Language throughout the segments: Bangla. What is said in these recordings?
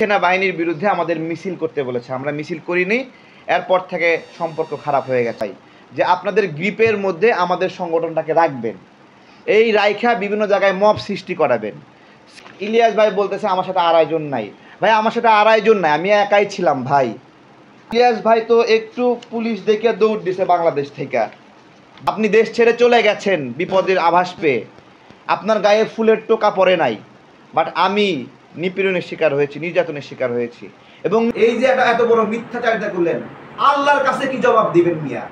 সেনাবাহিনীর বিরুদ্ধে আমাদের মিছিল করতে বলেছে, আমরা মিছিল করিনি। এরপর থেকে সম্পর্ক খারাপ হয়ে গেছে। যে আপনাদের গ্রিপের মধ্যে আমাদের সংগঠনটাকে রাখবেন, এই রাইখা বিভিন্ন জায়গায় মব সৃষ্টি করাবেন। ইলিয়াস ভাই বলতেছে আমার সাথে আড়াইজন নাই। ভাই আমার সাথে আড়াইজন নাই, আমি একাই ছিলাম ভাই। ইলিয়াস ভাই তো একটু পুলিশ দেখে দৌড় দিছে বাংলাদেশ থেকে। আপনি দেশ ছেড়ে চলে গেছেন বিপদের আভাস পেয়ে, আপনার গায়ে ফুলের টোকা পড়ে নাই, বাট আমি নিপীড়নের শিকার হয়েছি, নির্যাতনের শিকার হয়েছি। এবং এই যে এত বড় মিথ্যাচারিতা করলেন, আল্লাহর কাছে কি জবাব দিবেন মিয়া?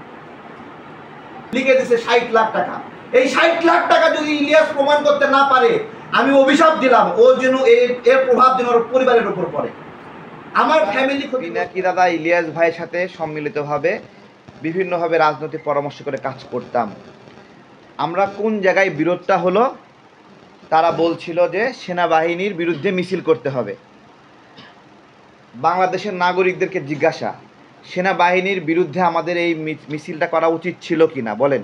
লিখে দিছে 60 লাখ টাকা। এই 60 লাখ টাকা যদি ইলিয়াস প্রমাণ করতে না পারে, আমি অভিশাপ দিলাম ও যেন এর প্রভাব যেন ওর পরিবারের উপর পড়ে, আমার ফ্যামিলি ক্ষতি। নাকি দাদা ইলিয়াস ভাইয়ের সাথে সম্মিলিতভাবে বিভিন্নভাবে রাজনৈতিক পরামর্শ করে কাজ করতাম। আমরা কোন জায়গায় বিরোধটা হলো, তারা বলছিল যে সেনাবাহিনীর বিরুদ্ধে মিছিল করতে হবে। বাংলাদেশের নাগরিকদেরকে জিজ্ঞাসা, সেনাবাহিনীর বিরুদ্ধে আমাদের এই মিছিলটা করা উচিত ছিল কি না বলেন?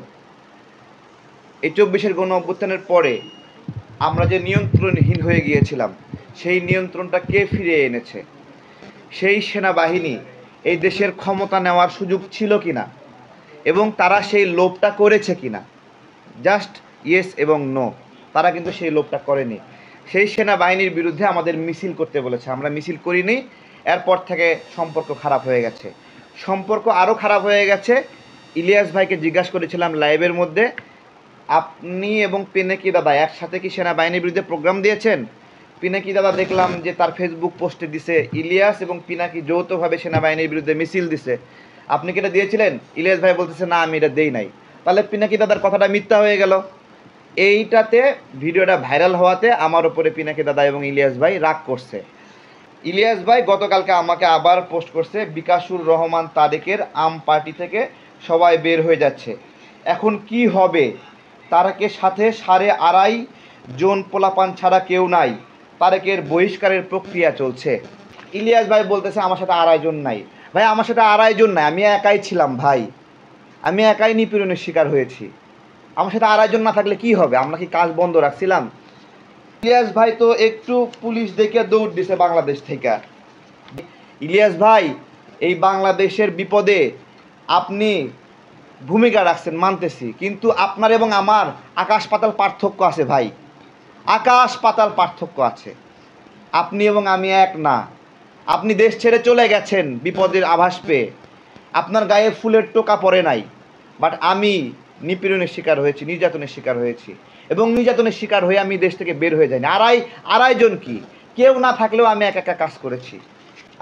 এই 24-এর গণ অভ্যুত্থানের পরে আমরা যে নিয়ন্ত্রণহীন হয়ে গিয়েছিলাম, সেই নিয়ন্ত্রণটা কে ফিরিয়ে এনেছে? সেই সেনাবাহিনী এই দেশের ক্ষমতা নেওয়ার সুযোগ ছিল কি না, এবং তারা সেই লোভটা করেছে কি না? জাস্ট ইয়েস এবং নো। তারা কিন্তু সেই লোভটা করেনি। সেই সেনাবাহিনীর বিরুদ্ধে আমাদের মিছিল করতে বলেছে, আমরা মিছিল করিনি। এরপর থেকে সম্পর্ক খারাপ হয়ে গেছে। সম্পর্ক আরও খারাপ হয়ে গেছে। ইলিয়াস ভাইকে জিজ্ঞাসা করেছিলাম লাইভের মধ্যে, আপনি এবং পিনাকি দাদা একসাথে কি সেনাবাহিনীর বিরুদ্ধে প্রোগ্রাম দিয়েছেন? পিনাকি দাদা দেখলাম যে তার ফেসবুক পোস্টে দিছে ইলিয়াস এবং পিনাকি যৌথভাবে সেনাবাহিনীর বিরুদ্ধে মিছিল দিছে। আপনি কি এটা দিয়েছিলেন? ইলিয়াস ভাই বলতেছে না, আমি এটা দেই নাই। তাহলে পিনাকি দাদার কথাটা মিথ্যা হয়ে গেল। এইটাতে ভিডিওটা ভাইরাল হওয়াতে আমার উপরে পিনাকি দাদা এবং ইলিয়াস ভাই রাগ করছে। ইলিয়াস ভাই গতকালকে আমাকে আবার পোস্ট করছে, বিকাশুর রহমান তারেকের আম পার্টি থেকে সবাই বের হয়ে যাচ্ছে, এখন কি হবে? তারেকের সাথে 2.5 জন পোলাপান ছাড়া কেউ নাই, তারেকের বহিষ্কারের প্রক্রিয়া চলছে। ইলিয়াস ভাই বলতেছে আমার সাথে আড়াইজন নাই। ভাই আমার সাথে আড়াইজন নাই, আমি একাই ছিলাম ভাই। আমি একাই নিপীড়নের শিকার হয়েছি। আমার সাথে আড়াইজন না থাকলে কি হবে? আমরা কি কাজ বন্ধ রাখছিলাম? ইলিয়াস ভাই তো একটু পুলিশ দেখে দৌড় দিছে বাংলাদেশ থেকে। ইলিয়াস ভাই, এই বাংলাদেশের বিপদে আপনি ভূমিকা রাখছেন মানতেছি, কিন্তু আপনার এবং আমার আকাশ পাতাল পার্থক্য আছে ভাই, আকাশ পাতাল পার্থক্য আছে। আপনি এবং আমি এক না। আপনি দেশ ছেড়ে চলে গেছেন বিপদের আভাস পেয়ে, আপনার গায়ে ফুলের টোকা পড়ে নাই, বাট আমি নিপীড়নের শিকার হয়েছি, নির্যাতনের শিকার হয়েছি। এবং নির্যাতনের শিকার হয়ে আমি দেশ থেকে বের হয়ে যাইনি। আড়াইজন কি, কেউ না থাকলেও আমি একা কাজ করেছি।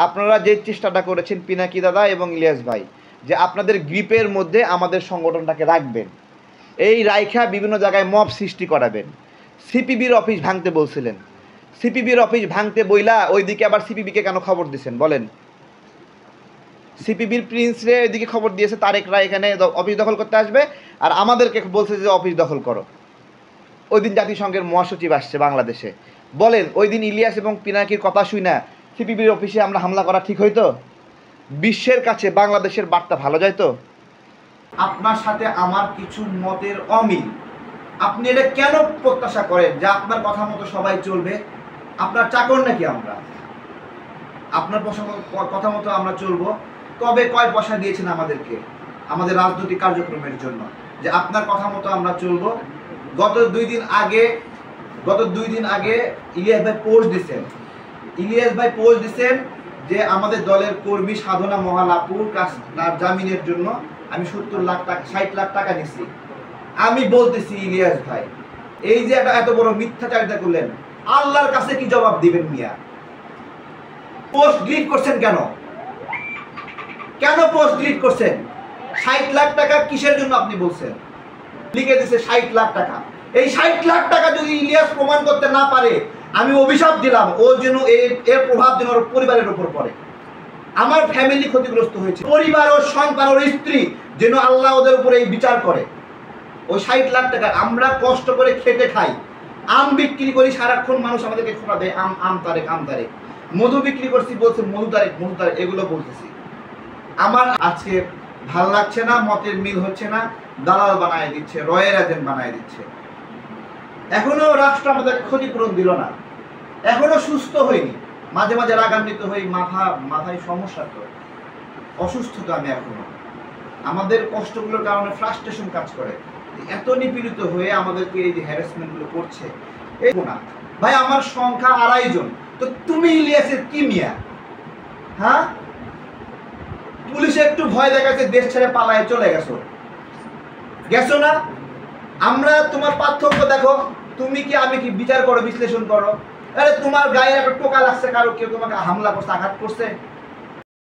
আপনারা যে চেষ্টাটা করেছেন পিনাকি দাদা এবং ইলিয়াস ভাই, যে আপনাদের গ্রিপের মধ্যে আমাদের সংগঠনটাকে রাখবেন, এই রাইখা বিভিন্ন জায়গায় মব সৃষ্টি করাবেন। সিপিবির অফিস ভাঙতে বলছিলেন, সিপিবির অফিস ভাঙতে বইলা ওইদিকে আবার সিপিবিকে কেন খবর দিয়েছেন বলেন? সিপিবির প্রিন্সরে ওইদিকে খবর দিয়েছে তারেকরা এখানে অফিস দখল করতে আসবে, আর আমাদেরকে বলছে যে অফিস দখল করো। ওই দিন জাতিসংঘের মহাসচিব আসছে বাংলাদেশে। বলেন ওই দিন ইলিয়াস এবং পিনাকির কথা শুই না সিপিবির অফিসে আমরা হামলা করা ঠিক হইতো? বিশ্বের কাছে বাংলাদেশের বার্তা ভালো যাইতো? আপনার সাথে আমার কিছু মতের অমিল, আপনি এটা কেন প্রত্যাশা করেন যে আপনার কথা মতো সবাই চলবে? আপনার চাকর নাকি আমরা? আপনার কথা মতো আমরা চলবো? তবে কয় পয়সা দিয়েছেন আমাদেরকে আমাদের রাজনৈতিক কার্যক্রমের জন্য যে আপনার কথা মতো আমরা চলবো? গত দুই দিন আগে ইলিয়াস ভাই পোস্ট দিচ্ছেন যে আমাদের দলের কর্মী সাধনা মহালাপুর তার জামিনের জন্য আমি 70 লাখ টাকা 60 লাখ টাকা নিচ্ছি। আমি বলতেছি ইলিয়াস ভাই, এই যে এত বড় মিথ্যাচারিতা করলেন, আল্লাহর কাছে কি জবাব দিবেন মিয়া? পোস্ট ডিলিট করছেন কেন পোস্ট ডিলিট করছেন? 60 লাখ টাকা কিসের জন্য আপনি বলছেন? লিখে দিছে 60 লাখ টাকা। এই 60 লাখ টাকা যদি ইলিয়াস প্রমাণ করতে না পারে, আমি অভিশাপ দিলাম ও যেন এর প্রভাব যেন ওর পরিবারের উপর পড়ে, আমার ফ্যামিলি ক্ষতিগ্রস্ত হয়েছে, পরিবার ও সন্তান ওর স্ত্রী যেন আল্লাহ ওদের উপরে এই বিচার করে। ওই 60 লাখ টাকা আমরা কষ্ট করে খেটে খাই, আম বিক্রি করি সারাক্ষণ, মানুষ আমাদেরকে খোঁড়া দেয় আম তারেক। মধু বিক্রি করছি, বলছে মধু তারেক, এগুলো বলতেছি। আমার আজকে ভাল লাগছে না, মতের মিল হচ্ছে না, দালাল বানায় দিচ্ছে, রয়ের এজেন্ট বানায় দিচ্ছে। এখনো রাষ্ট্র আমাদের ক্ষতিপূরণ দিল না, এখনো সুস্থ হয়নি। মাঝে মাঝে রাগান্বিত হই, মাথায় সমস্যা, তো অসুস্থ তো আমি এখনো, আমাদের কষ্টগুলোর কারণে ফ্রাস্ট্রেশন কাজ করে, এত নিপীড়িত হয়ে আমাদেরকে এই যে হ্যারাসমেন্টগুলো করছে। এই না ভাই, আমার সংখ্যা 2.5 জন, তো তুমি ইলিয়াসের কি মিয়া? হ্যাঁ, পুলিশে একটু ভয় দেখাচ্ছে, দেশ ছেড়ে পালায় চলে গেছো না? আমরা তোমার পার্থক্য দেখো, তুমি কি আমি কি, বিচার করো, বিশ্লেষণ করো। আরে তোমার গায়ে একটা টোকা লাগছে, কারো কেউ তোমাকে হামলা করছে, আঘাত করছে,